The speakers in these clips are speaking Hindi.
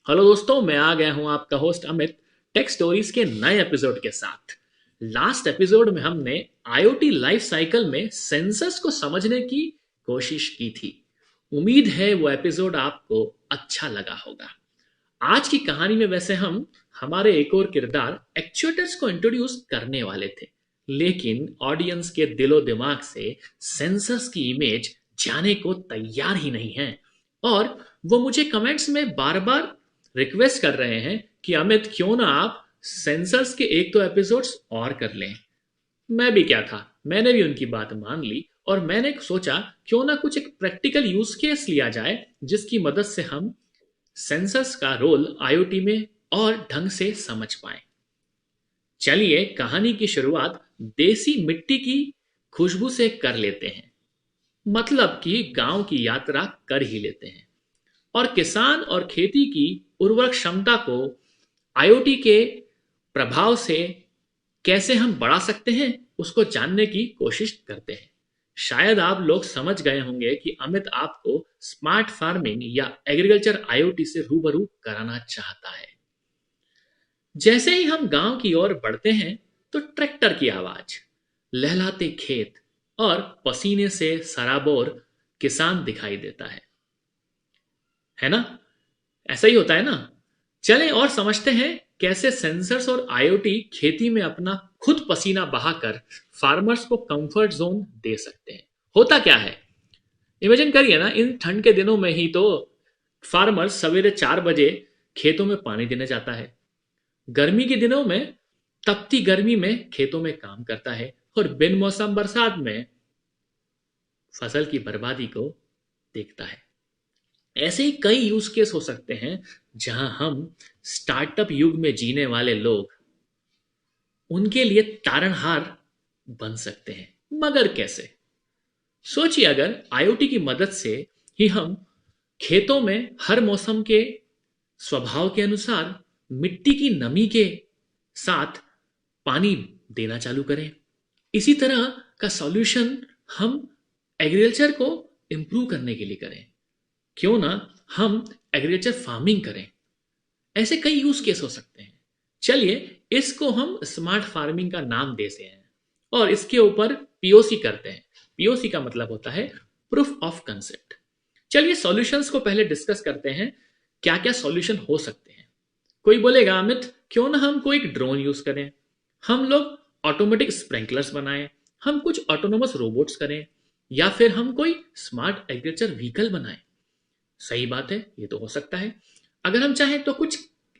हेलो दोस्तों, मैं आ गया हूं आपका होस्ट अमित टेक स्टोरीज के नए एपिसोड के साथ। लास्ट एपिसोड में हमने आईओटी लाइफ साइकिल में सेंसर्स को समझने की कोशिश की थी। उम्मीद है वो एपिसोड आपको अच्छा लगा होगा। आज की कहानी में वैसे हम हमारे एक और किरदार एक्चुएटर्स को इंट्रोड्यूस करने वाले थे, लेकिन ऑडियंस के दिलो दिमाग से सेंसर्स की इमेज जाने को तैयार ही नहीं है। और वो मुझे कमेंट्स में बार बार रिक्वेस्ट कर रहे हैं कि अमित, क्यों ना आप सेंसर्स के एक दो एपिसोड्स और कर लें। मैं भी क्या था, मैंने भी उनकी बात मान ली और मैंने सोचा क्यों ना कुछ एक प्रैक्टिकल यूज केस लिया जाए जिसकी मदद से हम सेंसर्स का रोल आईओटी में और ढंग से समझ पाए। चलिए कहानी की शुरुआत देसी मिट्टी की खुशबू से कर लेते हैं, मतलब कि गांव की यात्रा कर ही लेते हैं और किसान और खेती की उर्वरक क्षमता को आईओटी के प्रभाव से कैसे हम बढ़ा सकते हैं उसको जानने की कोशिश करते हैं। शायद आप लोग समझ गए होंगे कि अमित आपको स्मार्ट फार्मिंग या एग्रीकल्चर आईओटी से रूबरू कराना चाहता है। जैसे ही हम गांव की ओर बढ़ते हैं तो ट्रैक्टर की आवाज, लहलाते खेत और पसीने से सराबोर किसान दिखाई देता है ना? ऐसा ही होता है ना? चलें और समझते हैं कैसे सेंसर्स और आईओटी खेती में अपना खुद पसीना बहाकर फार्मर्स को कंफर्ट जोन दे सकते हैं। होता क्या है, इमेजिन करिए ना, इन ठंड के दिनों में ही तो फार्मर सवेरे 4 बजे खेतों में पानी देने जाता है। गर्मी के दिनों में तपती गर्मी में खेतों में काम करता है और बिन मौसम बरसात में फसल की बर्बादी को देखता है। ऐसे ही कई यूज केस हो सकते हैं जहां हम स्टार्टअप युग में जीने वाले लोग उनके लिए तारणहार बन सकते हैं। मगर कैसे? सोचिए, अगर आईओटी की मदद से ही हम खेतों में हर मौसम के स्वभाव के अनुसार मिट्टी की नमी के साथ पानी देना चालू करें। इसी तरह का सॉल्यूशन हम एग्रीकल्चर को इंप्रूव करने के लिए करें। क्यों ना हम एग्रीकल्चर फार्मिंग करें? ऐसे कई यूज केस हो सकते हैं। चलिए इसको हम स्मार्ट फार्मिंग का नाम देते हैं और इसके ऊपर पीओसी करते हैं। पीओसी का मतलब होता है प्रूफ ऑफ कंसेप्ट। चलिए सॉल्यूशंस को पहले डिस्कस करते हैं। क्या क्या सॉल्यूशन हो सकते हैं? कोई बोलेगा, अमित क्यों ना हम कोई ड्रोन यूज करें, हम लोग ऑटोमेटिक स्प्रिंकलर्स बनाएं, हम कुछ ऑटोनोमस रोबोट्स करें, या फिर हम कोई स्मार्ट एग्रीकल्चर व्हीकल बनाएं। सही बात है, ये तो हो सकता है। अगर हम चाहें तो कुछ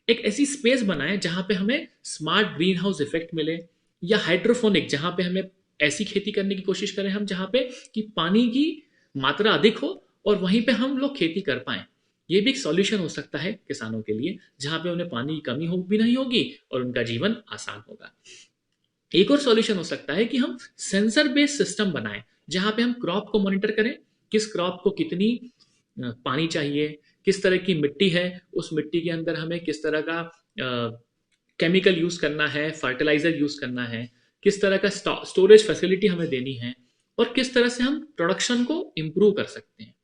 एक ऐसी स्पेस बनाएं जहां पे हमें स्मार्ट ग्रीन हाउस इफेक्ट मिले, या हाइड्रोफोनिक जहां पे हमें ऐसी खेती करने की कोशिश करें हम जहां पे कि पानी की मात्रा अधिक हो और वहीं पे हम लोग खेती कर पाए। ये भी एक सॉल्यूशन हो सकता है किसानों के लिए, जहां पे उन्हें पानी की कमी हो भी नहीं होगी और उनका जीवन आसान होगा। एक और सॉल्यूशन हो सकता है कि हम सेंसर बेस्ड सिस्टम बनाएं जहां पे हम क्रॉप को मॉनिटर करें, किस क्रॉप को कितनी पानी चाहिए, किस तरह की मिट्टी है, उस मिट्टी के अंदर हमें किस तरह का केमिकल यूज करना है, फर्टिलाइजर यूज करना है, किस तरह का स्टोरेज फैसिलिटी हमें देनी है और किस तरह से हम प्रोडक्शन को इम्प्रूव कर सकते हैं।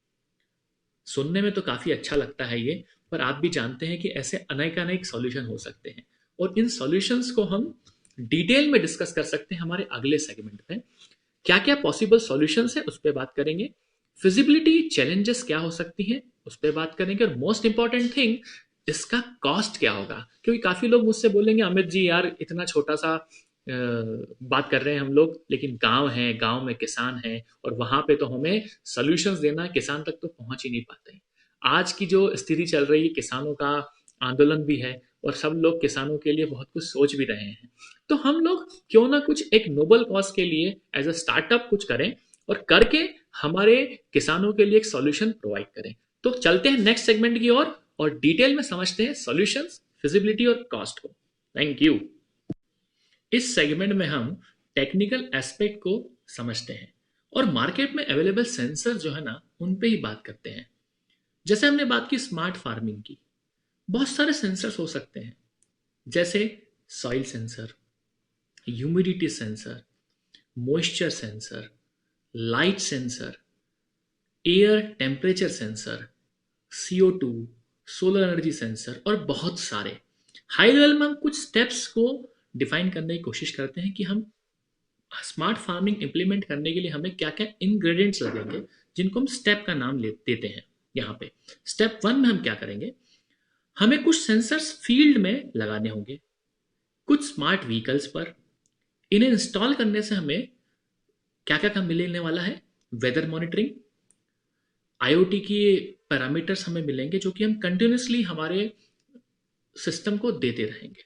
सुनने में तो काफी अच्छा लगता है ये, पर आप भी जानते हैं कि ऐसे अनेक सॉल्यूशन हो सकते हैं और इन सॉल्यूशंस को हम डिटेल में डिस्कस कर सकते हैं हमारे अगले सेगमेंट में। क्या क्या पॉसिबल सॉल्यूशंस है उस पर बात करेंगे, फिजिबिलिटी चैलेंजेस क्या हो सकती हैं उस पर बात करेंगे, और मोस्ट इंपॉर्टेंट थिंग, इसका कॉस्ट क्या होगा। क्योंकि काफी लोग मुझसे बोलेंगे, अमित जी यार इतना छोटा सा बात कर रहे हैं हम लोग, लेकिन गांव है, गांव में किसान है और वहां पे तो हमें सॉल्यूशंस देना है, किसान तक तो पहुंच ही नहीं पाते हैं। आज की जो स्थिति चल रही है, किसानों का आंदोलन भी है और सब लोग किसानों के लिए बहुत कुछ सोच भी रहे हैं। तो हम लोग क्यों ना कुछ एक नोबल कॉज के लिए एज अ स्टार्टअप कुछ करें और करके हमारे किसानों के लिए एक सॉल्यूशन प्रोवाइड करें। तो चलते हैं नेक्स्ट सेगमेंट की ओर और डिटेल में समझते हैं सॉल्यूशंस, फिजिबिलिटी और कॉस्ट को। Thank you. इस सेगमेंट में हम टेक्निकल एस्पेक्ट को समझते हैं और मार्केट में अवेलेबल सेंसर जो है ना उन पे ही बात करते हैं। जैसे हमने बात की स्मार्ट फार्मिंग की, बहुत सारे सेंसर्स हो सकते हैं, जैसे soil sensor, humidity sensor, moisture sensor, light sensor, air temperature sensor, CO2, solar energy sensor और बहुत सारे। हाई लेवल में हम कुछ स्टेप्स को डिफाइन करने की कोशिश करते हैं कि हम स्मार्ट फार्मिंग इंप्लीमेंट करने के लिए हमें क्या क्या इंग्रेडिएंट्स लगेंगे, जिनको हम स्टेप का नाम देते हैं। यहाँ पे स्टेप 1 में हम क्या करेंगे, हमें कुछ सेंसर्स फील्ड में लगाने होंगे, कुछ स्मार्ट व्हीकल्स पर। इन्हें इंस्टॉल करने से हमें क्या क्या काम मिलने वाला है, वेदर मॉनिटरिंग, आईओटी की पैरामीटर्स हमें मिलेंगे जो कि हम कंटिन्यूसली हमारे सिस्टम को देते रहेंगे।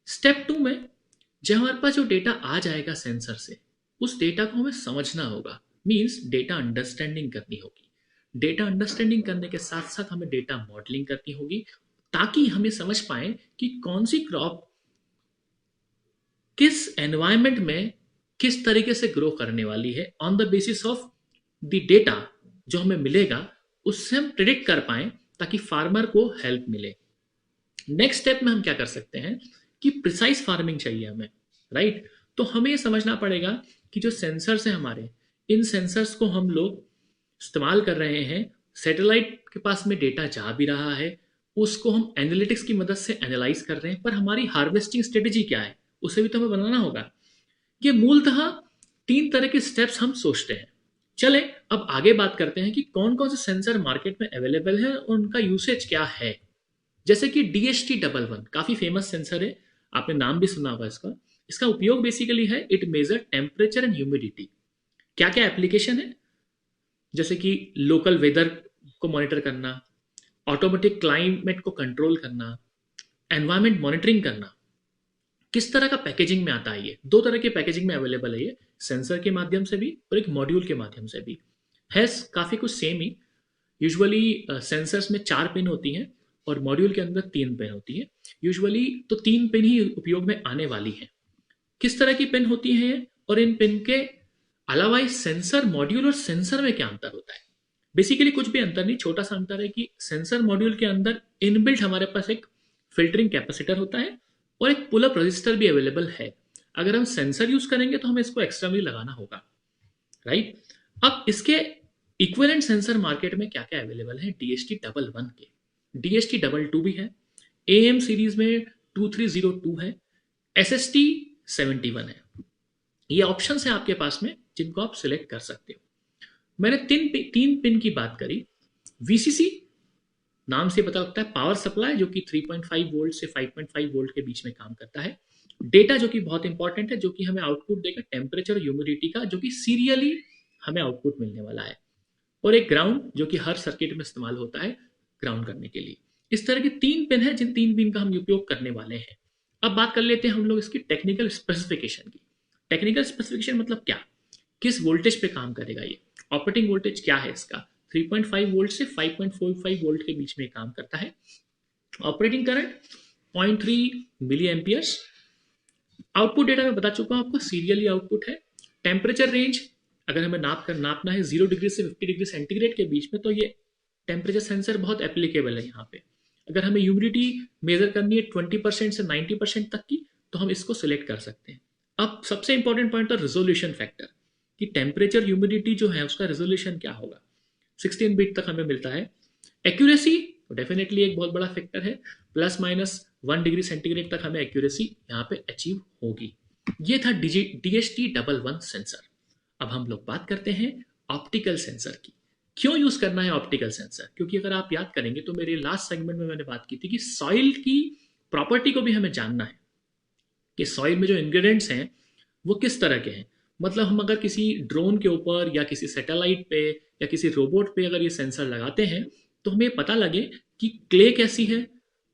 स्टेप 2 में जब हमारे पास जो डेटा आ जाएगा सेंसर से, उस डेटा को हमें समझना होगा, मींस डेटा अंडरस्टैंडिंग करनी होगी। डेटा अंडरस्टैंडिंग करने के साथ साथ हमें डेटा मॉडलिंग करनी होगी, ताकि हमें समझ पाए कि कौन सी क्रॉप किस एनवायरमेंट में किस तरीके से ग्रो करने वाली है। On the basis of the data जो हमें मिलेगा, उससे हम प्रिडिक्ट कर पाए, ताकि फार्मर को हेल्प मिले। नेक्स्ट स्टेप में हम क्या कर सकते हैं कि प्रिसाइज फार्मिंग चाहिए हमें, राइट। तो हमें ये समझना पड़ेगा कि जो सेंसर्स हैं हमारे, इन सेंसर्स को हम लोग इस्तेमाल कर रहे हैं, सैटेलाइट के पास में डेटा जा भी रहा है, उसको हम एनालिटिक्स की मदद से एनालाइज कर रहे हैं, पर हमारी हार्वेस्टिंग स्ट्रेटेजी क्या है उसे भी तो हमें बनाना होगा। ये मूलतः 3 तरह के स्टेप्स हम सोचते हैं। चले अब आगे बात करते हैं कि कौन कौन से सेंसर मार्केट में अवेलेबल है और उनका यूसेज क्या है। जैसे कि DHT11 काफी फेमस सेंसर है, आपने नाम भी सुना होगा इसका। इसका उपयोग बेसिकली है, it measure temperature and humidity. क्या क्या एप्लीकेशन है, जैसे कि लोकल वेदर को मॉनिटर करना, ऑटोमेटिक क्लाइमेट को कंट्रोल करना, एनवायरमेंट मॉनिटरिंग करना। किस तरह का पैकेजिंग में आता है ये, 2 तरह के पैकेजिंग में अवेलेबल है ये, सेंसर के माध्यम से भी और एक मॉड्यूल के माध्यम से भी है। काफी कुछ सेम ही। यूजुअली सेंसर्स में 4 पिन होती हैं और मॉड्यूल के अंदर 3 पिन होती है। यूजुअली तो 3 पिन ही उपयोग में आने वाली है। किस तरह की पिन होती है और इन पिन के अलावा इस सेंसर मॉड्यूल और सेंसर में क्या अंतर होता है। बेसिकली कुछ भी अंतर नहीं, छोटा सा अंतर है कि सेंसर मॉड्यूल के अंदर इनबिल्ट हमारे पास एक फिल्टरिंग कैपेसिटर होता है और एक पुल अप रजिस्टर भी अवेलेबल है। अगर हम सेंसर यूज करेंगे तो हमें इसको एक्सटर्नली लगाना होगा, राइट। अब इसके इक्विवेलेंट सेंसर मार्केट में क्या क्या अवेलेबल है DHT11 के। DHT22 भी है, AM सीरीज में 2302 है, SST71 है। ये ऑप्शन है आपके पास में जिनको आप सिलेक्ट कर सकते हो। मैंने 3 पिन की बात करी। VCC नाम से पता लगता है पावर सप्लाई, जो कि 3.5 वोल्ट से 5.5 वोल्ट के बीच में काम करता है। डेटा जो कि बहुत इंपॉर्टेंट है, जो कि हमें आउटपुट देगा टेम्परेचर और ह्यूमिडिटी का, जो कि सीरियली हमें आउटपुट मिलने वाला है। और एक ग्राउंड, जो कि हर सर्किट में इस्तेमाल होता है ग्राउंड करने के लिए। इस तरह के 3 पिन है, जिन 3 पिन का हम उपयोग करने वाले हैं। अब बात कर लेते हैं हम लोग इसकी टेक्निकल स्पेसिफिकेशन की। टेक्निकल स्पेसिफिकेशन मतलब क्या, किस वोल्टेज पे काम करेगा ये, ऑपरेटिंग वोल्टेज क्या है इसका। 3.5 वोल्ट से 5.45 वोल्ट के बीच में काम करता है। ऑपरेटिंग करंट 0.3 मिली एम्पियर्स। आउटपुट डेटा मैं बता चुका हूं आपको, सीरियली आउटपुट है। टेम्परेचर रेंज अगर हमें नापना है 0 डिग्री से 50 डिग्री सेंटीग्रेड के बीच में, तो ये टेम्परेचर सेंसर बहुत एप्लीकेबल है यहाँ पे। अगर हमें ह्यूमिडिटी मेजर करनी है 20% से 90% तक की, तो हम इसको सिलेक्ट कर सकते हैं। अब सबसे इंपॉर्टेंट पॉइंट था रिजोल्यूशन फैक्टर, कि टेम्परेचर ह्यूमिडिटी जो है उसका रिजोल्यूशन क्या होगा। 16 बिट तक हमें मिलता है। एक्यूरेसी डेफिनेटली एक बहुत बड़ा फैक्टर है, ±1 डिग्री सेंटीग्रेड तक हमें एक्यूरेसी यहाँ पे अचीव होगी। ये था DHT11 सेंसर। अब हम लोग बात करते हैं ऑप्टिकल सेंसर की। क्यों यूज करना है ऑप्टिकल सेंसर, क्योंकि अगर आप याद करेंगे तो मेरे लास्ट सेगमेंट में मैंने बात की थी कि सॉइल की प्रॉपर्टी को भी हमें जानना है, कि सॉइल में जो इंग्रेडिएंट्स हैं वो किस तरह के हैं। मतलब हम अगर किसी ड्रोन के ऊपर या किसी सैटेलाइट पे या किसी रोबोट पे अगर ये सेंसर लगाते हैं, तो हमें पता लगे कि क्ले कैसी है,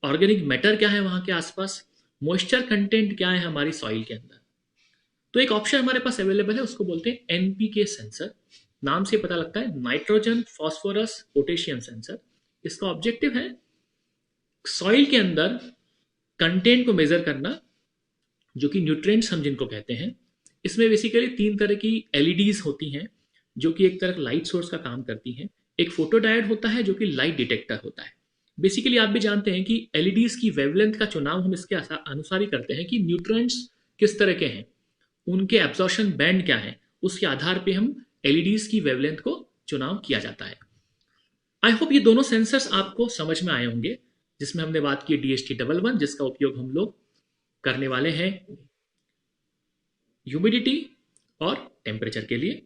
ऑर्गेनिक मैटर क्या है वहां के आसपास, मॉइस्चर कंटेंट क्या है हमारी सॉइल के अंदर। तो एक ऑप्शन हमारे पास अवेलेबल है, उसको बोलते हैं NPK सेंसर। नाम से पता लगता है नाइट्रोजन फॉस्फोरस पोटेशियम सेंसर। इसका ऑब्जेक्टिव है सॉइल के अंदर कंटेंट को मेजर करना, जो कि न्यूट्रिएंट्स हम जिनको कहते हैं। इसमें बेसिकली 3 तरह की LEDs होती हैं, जो कि एक तरह लाइट सोर्स का काम करती हैं। एक फोटोडायोड होता है, जो कि लाइट डिटेक्टर होता है। बेसिकली आप भी जानते हैं कि LEDs की वेवलेंथ का चुनाव हम इसके अनुसार ही करते हैं कि न्यूट्रिएंट्स किस तरह के हैं, उनके एब्जॉर्प्शन बैंड क्या है, उसके आधार पे हम LEDs की वेवलेंथ को चुनाव किया जाता है। आई होप ये दोनों सेंसर्स आपको समझ में आए होंगे, जिसमें हमने बात की DHT11 जिसका उपयोग हम लोग करने वाले हैं ह्यूमिडिटी और टेम्परेचर के लिए।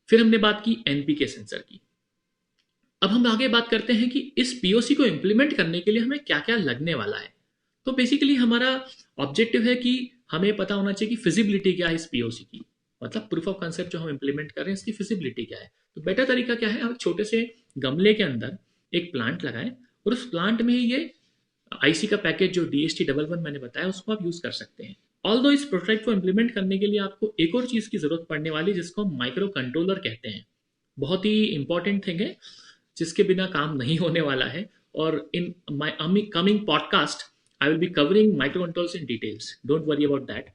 फिर हमने बात की एनपीके सेंसर की। अब हम आगे बात करते हैं कि इस पीओसी को इंप्लीमेंट करने के लिए हमें क्या क्या लगने वाला है। तो बेसिकली हमारा ऑब्जेक्टिव है कि हमें पता होना चाहिए कि फिजिबिलिटी क्या है इस पीओसी की, मतलब प्रूफ ऑफ कंसेप्ट जो हम इंप्लीमेंट कर रहे हैं इसकी फिजिबिलिटी क्या है। तो बेटर तरीका क्या है, हम छोटे से गमले के अंदर एक प्लांट लगाएं और उस प्लांट में ये आईसी का पैकेज जो DHT11 मैंने बताया उसको आप यूज कर सकते हैं। ऑल्दो इस प्रोटोटाइप को इंप्लीमेंट करने के लिए आपको एक और चीज की जरूरत पड़ने वाली जिसको हम माइक्रो कंट्रोलर कहते हैं। बहुत ही इंपॉर्टेंट थिंग है जिसके बिना काम नहीं होने वाला है। और in my coming podcast I will be covering micro controls in details, don't worry about that.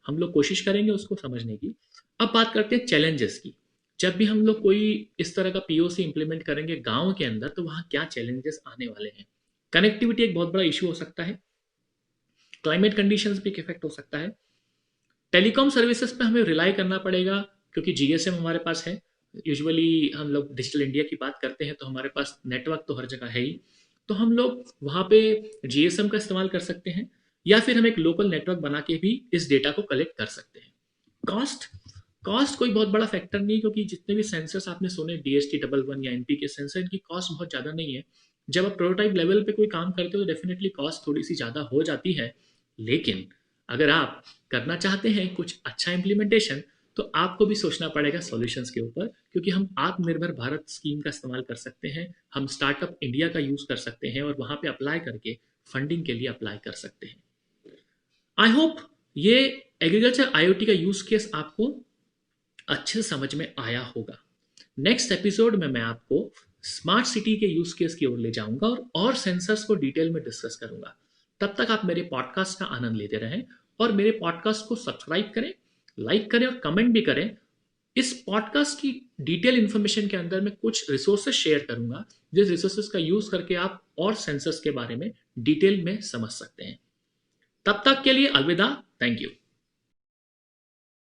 हम लोग कोशिश करेंगे उसको समझने की। अब बात करते हैं चैलेंजेस की। जब भी हम लोग कोई इस तरह का पीओसी इंप्लीमेंट करेंगे गांव के अंदर तो वहां क्या चैलेंजेस आने वाले हैं। कनेक्टिविटी एक बहुत बड़ा इशू हो सकता है, क्लाइमेट कंडीशंस भी एक इफेक्ट हो सकता है, टेलीकॉम सर्विसेज पे हमें रिलाई करना पड़ेगा क्योंकि जीएसएम हमारे पास है। यूजुअली हम लोग डिजिटल इंडिया की बात करते हैं तो हमारे पास नेटवर्क तो हर जगह है ही, तो हम लोग वहाँ पे जीएसएम का इस्तेमाल कर सकते हैं या फिर हम एक लोकल नेटवर्क बना के भी इस डेटा को कलेक्ट कर सकते हैं। कॉस्ट कॉस्ट कोई बहुत बड़ा फैक्टर नहीं, क्योंकि जितने भी सेंसर्स आपने सुने DHT11 या एनपी के सेंसर, इनकी कॉस्ट बहुत ज़्यादा नहीं है। जब आप प्रोटोटाइप लेवल पे कोई काम करते हो तो डेफिनेटली कॉस्ट थोड़ी सी ज़्यादा हो जाती है, लेकिन अगर आप करना चाहते हैं कुछ अच्छा इम्प्लीमेंटेशन तो आपको भी सोचना पड़ेगा सॉल्यूशंस के ऊपर, क्योंकि हम आत्मनिर्भर भारत स्कीम का इस्तेमाल कर सकते हैं, हम स्टार्टअप इंडिया का यूज कर सकते हैं और वहां पे अप्लाई करके फंडिंग के लिए अप्लाई कर सकते हैं। आई होप ये एग्रीकल्चर आईओटी का यूज केस आपको अच्छे से समझ में आया होगा। नेक्स्ट एपिसोड में मैं आपको स्मार्ट सिटी के यूज केस की ओर ले जाऊंगा और सेंसर्स को डिटेल में डिस्कस करूंगा। तब तक आप मेरे पॉडकास्ट का आनंद लेते रहें और मेरे पॉडकास्ट को सब्सक्राइब करें, लाइक करें और कमेंट भी करें। इस पॉडकास्ट की डिटेल इंफॉर्मेशन के अंदर मैं कुछ रिसोर्सेज शेयर करूंगा जिस रिसोर्सेज का यूज करके आप और सेंसर्स के बारे में डिटेल में समझ सकते हैं। तब तक के लिए अलविदा, थैंक यू।